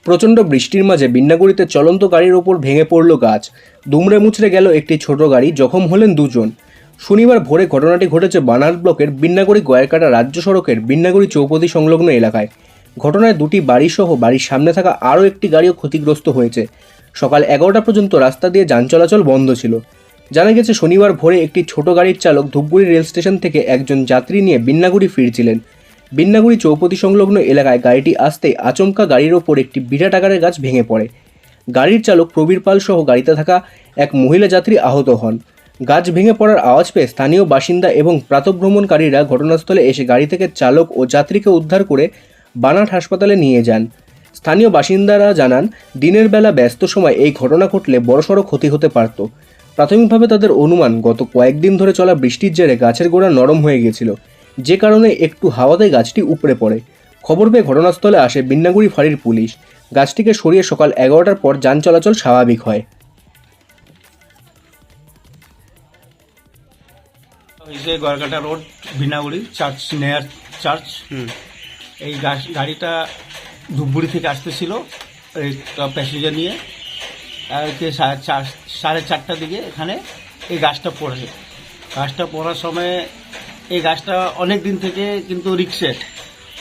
প্রচণ্ড বৃষ্টির মাঝে বিন্নাগুড়িতে চলন্ত গাড়ির ওপর ভেঙে পড়ল গাছ। দুমড়ে মুচড়ে গেল একটি ছোট গাড়ি, জখম হলেন দুজন। শনিবার ভোরে ঘটনাটি ঘটেছে বানার ব্লকের বিন্নাগুড়ি গয়েরকাটা রাজ্য সড়কের বিন্নাগুড়ি চৌপতি সংলগ্ন এলাকায়। ঘটনায় দুটি বাড়িসহ বাড়ির সামনে থাকা আরও একটি গাড়িও ক্ষতিগ্রস্ত হয়েছে। সকাল 11টা পর্যন্ত রাস্তা দিয়ে যান চলাচল বন্ধ ছিল। জানা গেছে, শনিবার ভোরে একটি ছোট গাড়ির চালক ধূপগুড়ি রেল স্টেশন থেকে একজন যাত্রী নিয়ে বিন্নাগুড়ি ফিরছিলেন। বিন্নাগুড়ি চৌপতি সংলগ্ন এলাকায় গাড়িটি আসতেই আচমকা গাড়ির ওপর একটি বিরাট আকারের গাছ ভেঙে পড়ে। গাড়ির চালক প্রবীর পাল সহ গাড়িতে থাকা এক মহিলা যাত্রী আহত হন। গাছ ভেঙে পড়ার আওয়াজ পেয়ে স্থানীয় বাসিন্দা এবং প্রাতঃভ্রমণকারীরা ঘটনাস্থলে এসে গাড়ি থেকে চালক ও যাত্রীকে উদ্ধার করে বানাট হাসপাতালে নিয়ে যান। স্থানীয় বাসিন্দারা জানান, দিনের বেলা ব্যস্ত সময় এই ঘটনা ঘটলে বড়সড় ক্ষতি হতে পারত। প্রাথমিকভাবে তাদের অনুমান, গত কয়েকদিন ধরে চলা বৃষ্টির জেরে গাছের গোড়া নরম হয়ে গিয়েছিল, যে কারণে একটু হাওয়াতে গাছটি উপড়ে পড়ে। খবর পেয়ে ঘটনাস্থলে আসে বিন্নাগুড়ি ফাঁড়ির পুলিশ। গাছটিকে সরিয়ে সকাল 11টার পর যান চলাচল স্বাভাবিক হয়। গয়েরকাটা রোড, বিন্নাগুড়ি চার্চ, নেয়ার চার্চ। এই গাড়িটা ধূপগুড়ি থেকে আসতেছিল প্যাসেঞ্জার নিয়ে, আর কি 4:30টার দিকে এখানে এই গাছটা পড়ে। গাছটা পড়ার সময় এই গাছটা অনেক দিন থেকে কিন্তু রিক্সের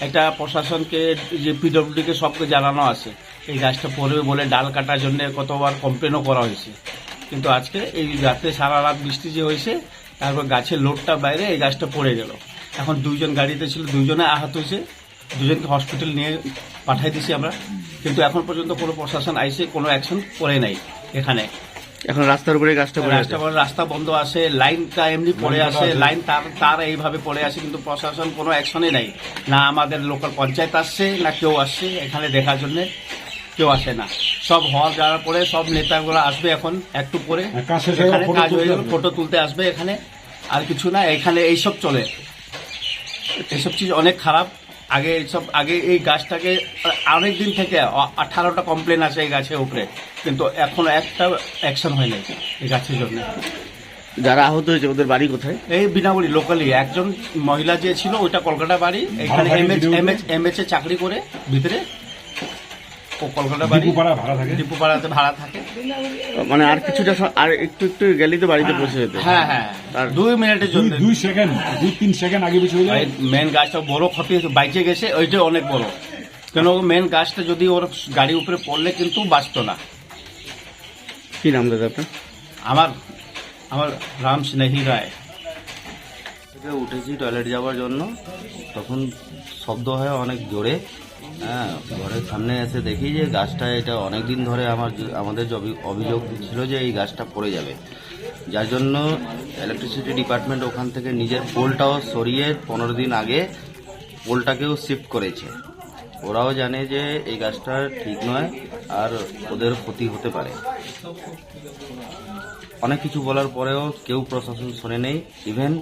একটা প্রশাসনকে, যে পিডব্লিউডিকে সবকে জানানো আছে এই গাছটা পড়বে বলে, ডাল কাটার জন্য কতবার কমপ্লেনও করা হয়েছে। কিন্তু আজকে এই রাতে সারা রাত বৃষ্টি যে হয়েছে, তারপর গাছের লোডটা বাইরে এই গাছটা পড়ে গেল। এখন দুইজন গাড়িতে ছিল, দুইজনে আহত হয়েছে, দুজনকে হসপিটাল নিয়ে পাঠাই দিছি আমরা। কিন্তু এখন পর্যন্ত কোনো প্রশাসন আইসে কোনো অ্যাকশন করে নাই। এখানে এখন রাস্তার উপরে গাছটা পড়ে আছে। রাস্তা বন্ধ আছে, লাইনটা এমনি পড়ে আছে, লাইন তার এইভাবে পড়ে আছে, কিন্তু প্রশাসন কোনো অ্যাকশনই নাই। না আমাদের লোকাল পঞ্চায়েত আসছে, না কেউ আসছে এখানে দেখার জন্য, কেউ আসে না। সব হল যাওয়ার পরে সব নেতাগুলো আসবে এখন একটু পরে, এখানে কাজ হয়ে গেল, ফটো তুলতে আসবে এখানে, আর কিছু না। এখানে এইসব চলে, এইসব চিজ অনেক খারাপ। আগে এই গাছটাকে অনেক দিন থেকে 18টা কমপ্লেন আছে এই গাছের উপরে, কিন্তু এখনো একটা অ্যাকশন হয় নাই এই গাছের জন্য। যারা আহত হয়েছে ওদের বাড়ি কোথায়? এই বিনাগুড়ি লোকালি একজন মহিলা যে ছিল, ওইটা কলকাতা বাড়ি, এখানে এমএচ এ চাকরি করে ভিতরে, ও কলকাতা বাড়ি, ডিপুপাড়াতে ভাড়া থাকে। মানে আর কিছুটা, আর একটু গেলেই তো বাড়িতে পৌঁছে যেত। হ্যাঁ, 2 মিনিটের জন্য, 2-3 সেকেন্ড আগে পিছু হলে মেন গাছটা বড় ক্ষতি বাইচে গেছে, ওইটা অনেক বড়। কেন মেন গাছটা যদি ওর গাড়ির উপরে পড়লে কিন্তু বাঁচতো না। কি নাম দাদা আপনার? আমার রাম স্নেহী রায়। উঠেছি টয়লেট যাওয়ার জন্য, তখন শব্দ হয় অনেক জোরে। হ্যাঁ, ঘরের সামনে এসে দেখি যে গাছটা, এটা অনেক দিন ধরে আমাদের অভিযোগ ছিল যে এই গাছটা পড়ে যাবে, যার জন্য ইলেকট্রিসিটি ডিপার্টমেন্ট ওখান থেকে নিজের পোলটাও সরিয়ে 15 দিন আগে পোলটাকেও শিফট করেছে। ওরাও জানে যে এই গাছটা ঠিক নয় আর ওদের ক্ষতি হতে পারে। অনেক কিছু বলার পরেও কেউ প্রশাসন শোনে নেই। Even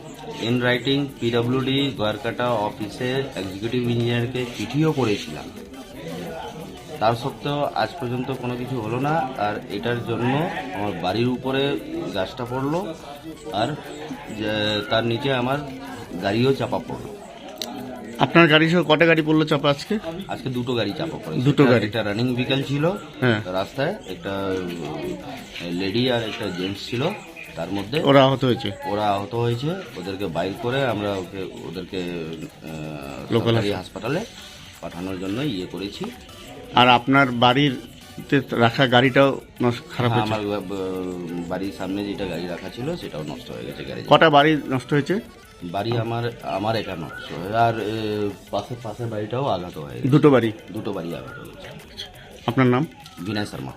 in writing PWD Gayerkata অফিসে এক্সিকিউটিভ ইঞ্জিনিয়ারকে চিঠিও করেছিলাম, তার সত্ত্বেও আজ পর্যন্ত কোনো কিছু হলো না। আর এটার জন্য আমার বাড়ির উপরে গাছটা পড়লো, আর তার নিচে আমার গাড়িও চাপা পড়লো। আপনার গাড়ি সহ কটা গাড়ি পড়লো চাপা আজকে? আজকে 2টো গাড়ি চাপা পড়ে। 2টো গাড়ি? একটা রানিং ভেহিকল ছিল রাস্তায়, একটা লেডি আর একটা জেন্টস ছিল, তার মধ্যে ওরা আহত হয়েছে। ওদেরকে বাইর করে আমরা ওদেরকে লোকাল হাসপাতালে পাঠানোর জন্য করেছি। আর আপনার বাড়ির রাখা গাড়িটাও খারাপ হয়েছে? আমার বাড়ির সামনে যেটা গাড়ি রাখা ছিল সেটাও নষ্ট হয়ে গেছে। গাড়ি কটা বাড়ি নষ্ট হয়েছে? বাড়ি আমার এটা নষ্ট হয়ে, আর পাশের বাড়িটাও আঘাত হয়ে গেছে। দুটো বাড়ি আঘাত হয়েছে। আপনার নাম? বিনয় শর্মা।